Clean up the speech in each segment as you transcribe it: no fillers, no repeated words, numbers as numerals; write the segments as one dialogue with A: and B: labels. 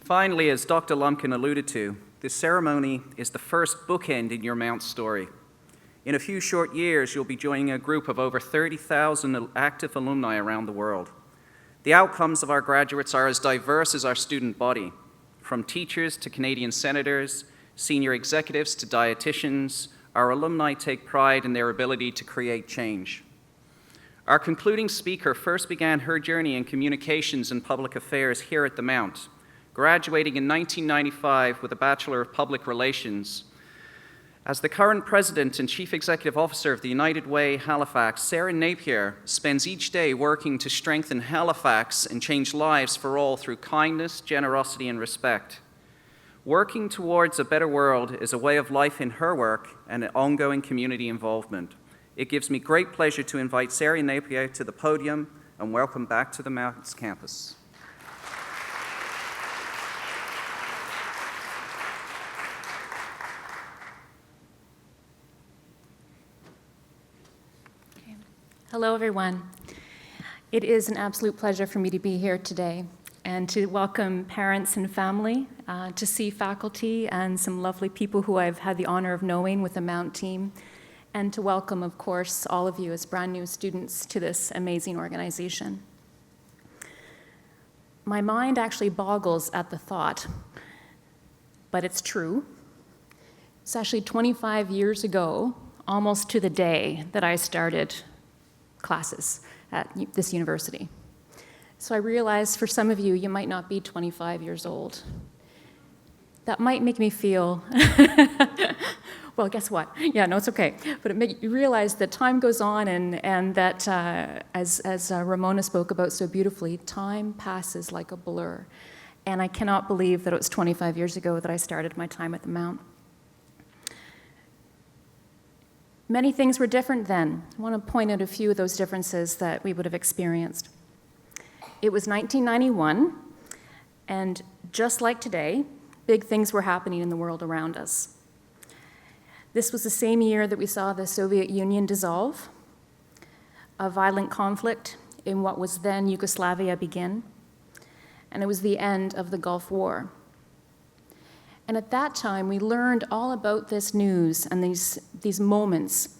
A: Finally, as Dr. Lumpkin alluded to, this ceremony is the first bookend in your Mount story. In a few short years, you'll be joining a group of over 30,000 active alumni around the world. The outcomes of our graduates are as diverse as our student body, from teachers to Canadian senators, senior executives to dietitians. Our alumni take pride in their ability to create change. Our concluding speaker first began her journey in communications and public affairs here at the Mount, graduating in 1995 with a Bachelor of Public Relations. As the current president and chief executive officer of the United Way Halifax, Sara Napier spends each day working to strengthen Halifax and change lives for all through kindness, generosity, and respect. Working towards a better world is a way of life in her work and an ongoing community involvement. It gives me great pleasure to invite Sara Napier to the podium and welcome back to the Mounts campus.
B: Hello, everyone. It is an absolute pleasure for me to be here today and to welcome parents and family, to see faculty and some lovely people who I've had the honor of knowing with the Mount team, and to welcome, of course, all of you as brand new students to this amazing organization. My mind actually boggles at the thought, but it's true. It's actually 25 years ago, almost to the day, that I started classes at this university. So I realize for some of you, you might not be 25 years old. That might make me feel, well, guess what? Yeah, no, it's okay. But it makes you realize that time goes on and that, as Ramona spoke about so beautifully, time passes like a blur. And I cannot believe that it was 25 years ago that I started my time at the Mount. Many things were different then. I want to point out a few of those differences that we would have experienced. It was 1991, and just like today, big things were happening in the world around us. This was the same year that we saw the Soviet Union dissolve, a violent conflict in what was then Yugoslavia begin, and it was the end of the Gulf War. And at that time, we learned all about this news and these moments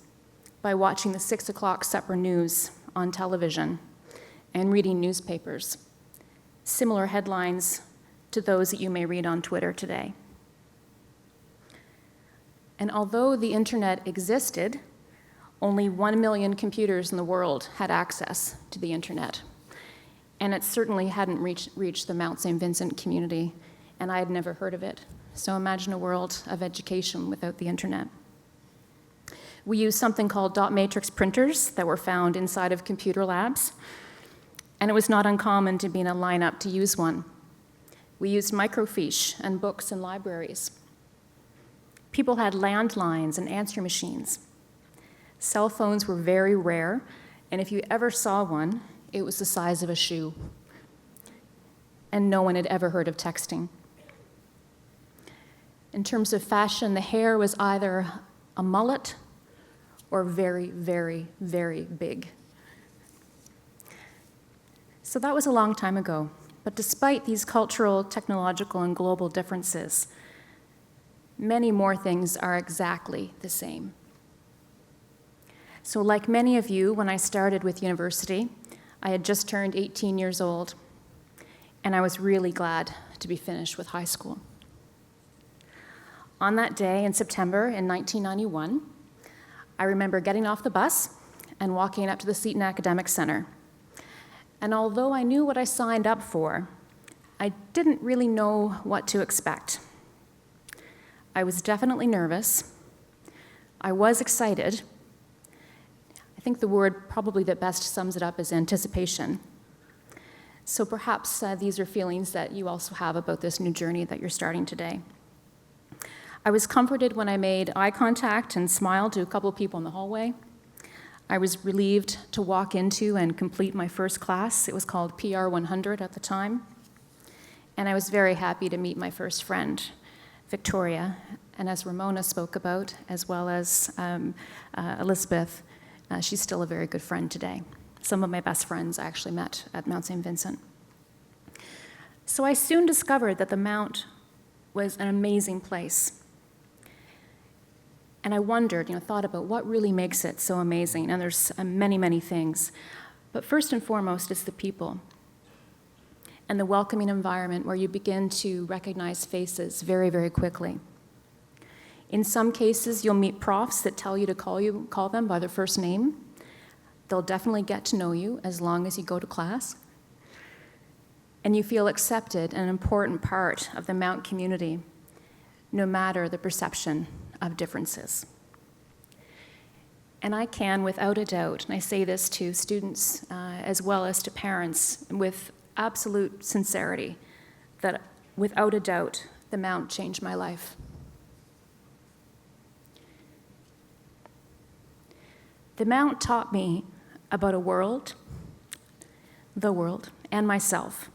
B: by watching the 6 o'clock supper news on television and reading newspapers, similar headlines to those that you may read on Twitter today. And although the internet existed, only 1 million computers in the world had access to the internet. And it certainly hadn't reached the Mount St. Vincent community, and I had never heard of it. So imagine a world of education without the internet. We used something called dot matrix printers that were found inside of computer labs, and it was not uncommon to be in a lineup to use one. We used microfiche and books in libraries. People had landlines and answer machines. Cell phones were very rare, and if you ever saw one, it was the size of a shoe. And no one had ever heard of texting. In terms of fashion, the hair was either a mullet or very, very, very big. So that was a long time ago. But despite these cultural, technological, and global differences, many more things are exactly the same. So like many of you, when I started with university, I had just turned 18 years old, and I was really glad to be finished with high school. On that day in September in 1991, I remember getting off the bus and walking up to the Seton Academic Center. And although I knew what I signed up for, I didn't really know what to expect. I was definitely nervous. I was excited. I think the word probably that best sums it up is anticipation. So perhaps these are feelings that you also have about this new journey that you're starting today. I was comforted when I made eye contact and smiled to a couple of people in the hallway. I was relieved to walk into and complete my first class. It was called PR 100 at the time. And I was very happy to meet my first friend, Victoria, and as Ramona spoke about, as well as Elizabeth, she's still a very good friend today. Some of my best friends I actually met at Mount St. Vincent. So I soon discovered that the Mount was an amazing place. And I wondered, thought about what really makes it so amazing. And there's many, many things. But first and foremost, it's the people and the welcoming environment where you begin to recognize faces very, very quickly. In some cases, you'll meet profs that tell you to call them by their first name. They'll definitely get to know you as long as you go to class. And you feel accepted and an important part of the Mount community, no matter the perception of differences. And I can, without a doubt, and I say this to students as well as to parents, with absolute sincerity, that without a doubt, the Mount changed my life. The Mount taught me about the world, and myself,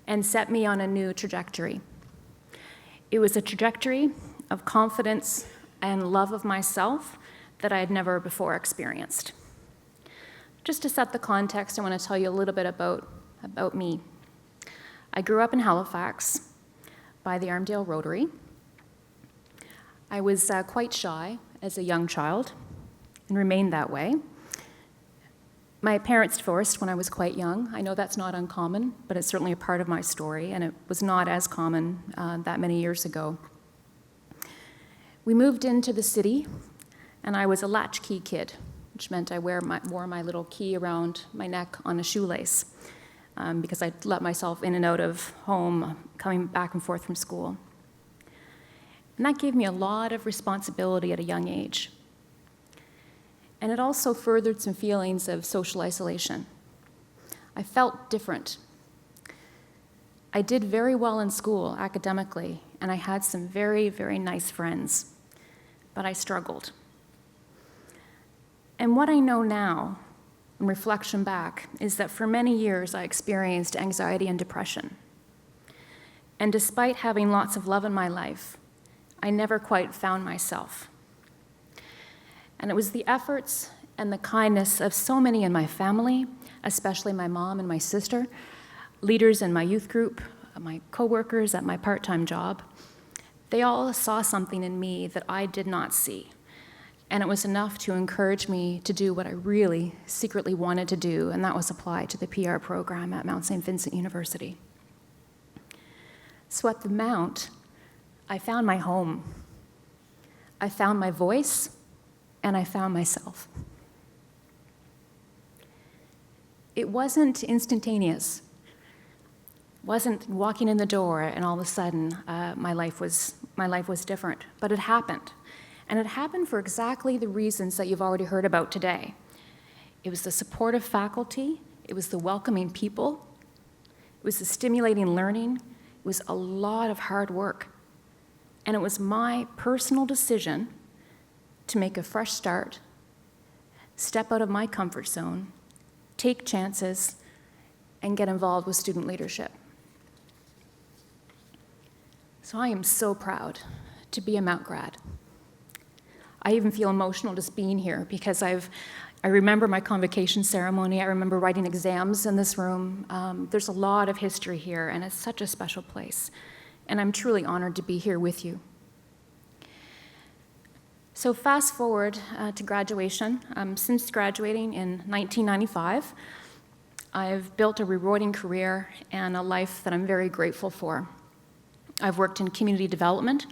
B: and set me on a new trajectory. It was a trajectory of confidence and love of myself that I had never before experienced. Just to set the context, I want to tell you a little bit about me. I grew up in Halifax by the Armdale Rotary. I was quite shy as a young child and remained that way. My parents divorced when I was quite young. I know that's not uncommon, but it's certainly a part of my story, and it was not as common that many years ago. We moved into the city, and I was a latchkey kid, which meant I wore my little key around my neck on a shoelace because I let myself in and out of home, coming back and forth from school. And that gave me a lot of responsibility at a young age. And it also furthered some feelings of social isolation. I felt different. I did very well in school academically, and I had some very, very nice friends, but I struggled. And what I know now, in reflection back, is that for many years I experienced anxiety and depression. And despite having lots of love in my life, I never quite found myself. And it was the efforts and the kindness of so many in my family, especially my mom and my sister, leaders in my youth group, my coworkers at my part-time job. They all saw something in me that I did not see. And it was enough to encourage me to do what I really secretly wanted to do, and that was apply to the PR program at Mount St. Vincent University. So at the Mount, I found my home. I found my voice, and I found myself. It wasn't instantaneous. It wasn't walking in the door and all of a sudden my life was different, but it happened. And it happened for exactly the reasons that you've already heard about today. It was the supportive faculty, it was the welcoming people, it was the stimulating learning, it was a lot of hard work. And it was my personal decision to make a fresh start, step out of my comfort zone, take chances, and get involved with student leadership. So I am so proud to be a Mount grad. I even feel emotional just being here because I remember my convocation ceremony. I remember writing exams in this room. There's a lot of history here, and it's such a special place. And I'm truly honored to be here with you. So fast forward to graduation. Since graduating in 1995, I've built a rewarding career and a life that I'm very grateful for. I've worked in community development,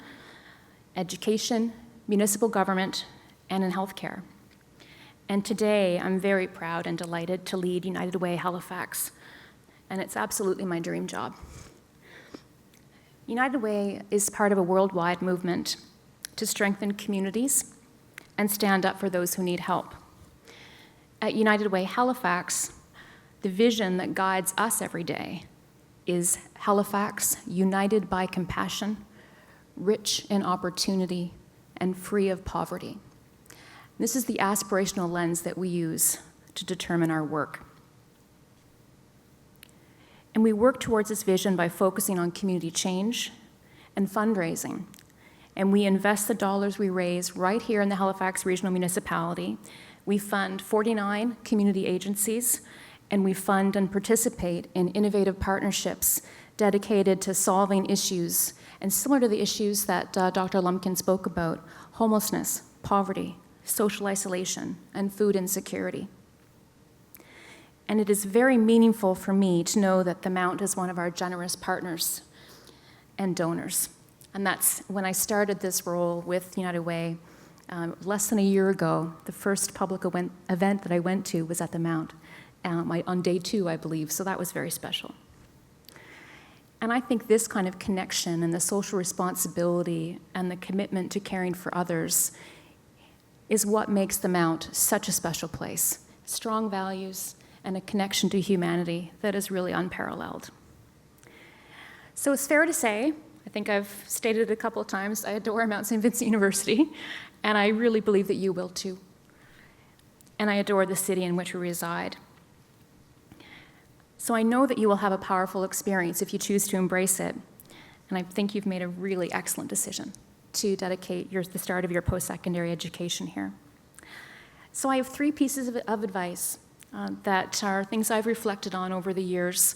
B: education, municipal government, and in healthcare. And today, I'm very proud and delighted to lead United Way Halifax, and it's absolutely my dream job. United Way is part of a worldwide movement to strengthen communities and stand up for those who need help. At United Way Halifax, the vision that guides us every day is Halifax united by compassion, rich in opportunity, and free of poverty. This is the aspirational lens that we use to determine our work. And we work towards this vision by focusing on community change and fundraising. And we invest the dollars we raise right here in the Halifax Regional Municipality. We fund 49 community agencies, and we fund and participate in innovative partnerships dedicated to solving issues, and similar to the issues that Dr. Lumpkin spoke about, homelessness, poverty, social isolation, and food insecurity. And it is very meaningful for me to know that the Mount is one of our generous partners and donors. And that's when I started this role with United Way less than a year ago. The first public event that I went to was at the Mount on day 2, I believe, so that was very special. And I think this kind of connection and the social responsibility and the commitment to caring for others is what makes the Mount such a special place. Strong values and a connection to humanity that is really unparalleled. So it's fair to say, I think I've stated it a couple of times, I adore Mount St. Vincent University, and I really believe that you will too. And I adore the city in which we reside. So I know that you will have a powerful experience if you choose to embrace it, and I think you've made a really excellent decision to dedicate the start of your post-secondary education here. So I have 3 pieces of advice that are things I've reflected on over the years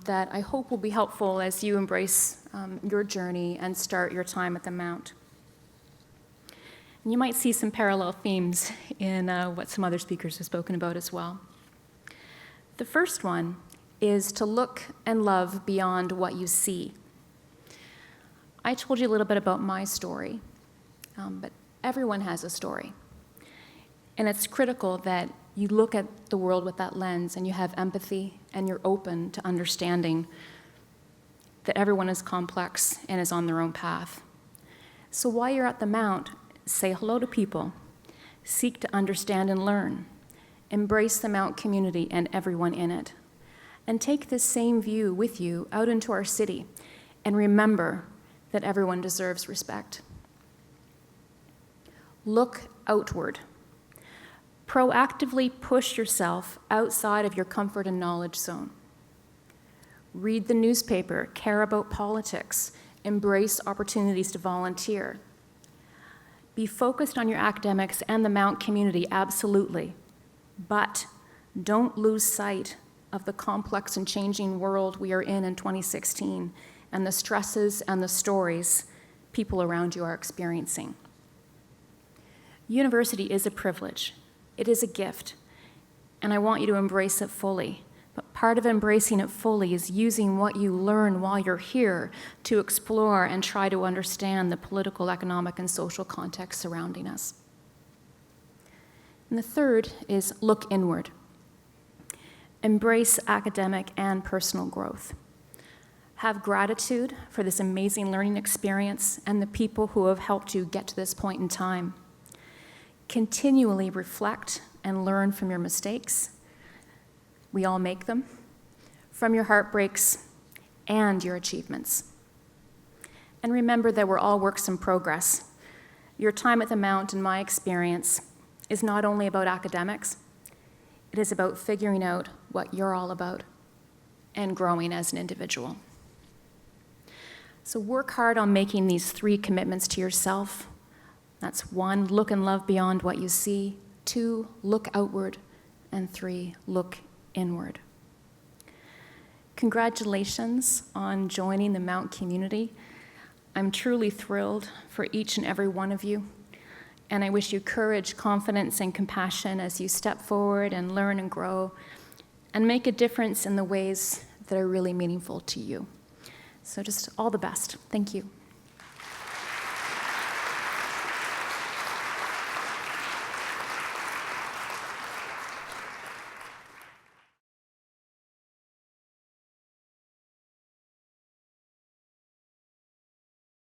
B: that I hope will be helpful as you embrace your journey and start your time at the Mount. And you might see some parallel themes in what some other speakers have spoken about as well. The first one is to look and love beyond what you see. I told you a little bit about my story, but everyone has a story. And it's critical that you look at the world with that lens and you have empathy and you're open to understanding that everyone is complex and is on their own path. So while you're at the Mount, say hello to people, seek to understand and learn, embrace the Mount community and everyone in it, and take this same view with you out into our city and remember that everyone deserves respect. Look outward. Proactively push yourself outside of your comfort and knowledge zone. Read the newspaper, care about politics, embrace opportunities to volunteer. Be focused on your academics and the Mount community, absolutely, but don't lose sight of the complex and changing world we are in 2016 and the stresses and the stories people around you are experiencing. University is a privilege. It is a gift, and I want you to embrace it fully. But part of embracing it fully is using what you learn while you're here to explore and try to understand the political, economic, and social context surrounding us. And the third is look inward. Embrace academic and personal growth. Have gratitude for this amazing learning experience and the people who have helped you get to this point in time. Continually reflect and learn from your mistakes. We all make them. From your heartbreaks and your achievements. And remember that we're all works in progress. Your time at the Mount, in my experience, is not only about academics, it is about figuring out what you're all about and growing as an individual. So work hard on making these 3 commitments to yourself. That's 1, look and love beyond what you see. 2, look outward. And 3, look inward. Congratulations on joining the Mount community. I'm truly thrilled for each and every one of you. And I wish you courage, confidence, and compassion as you step forward and learn and grow and make a difference in the ways that are really meaningful to you. So just all the best. Thank you.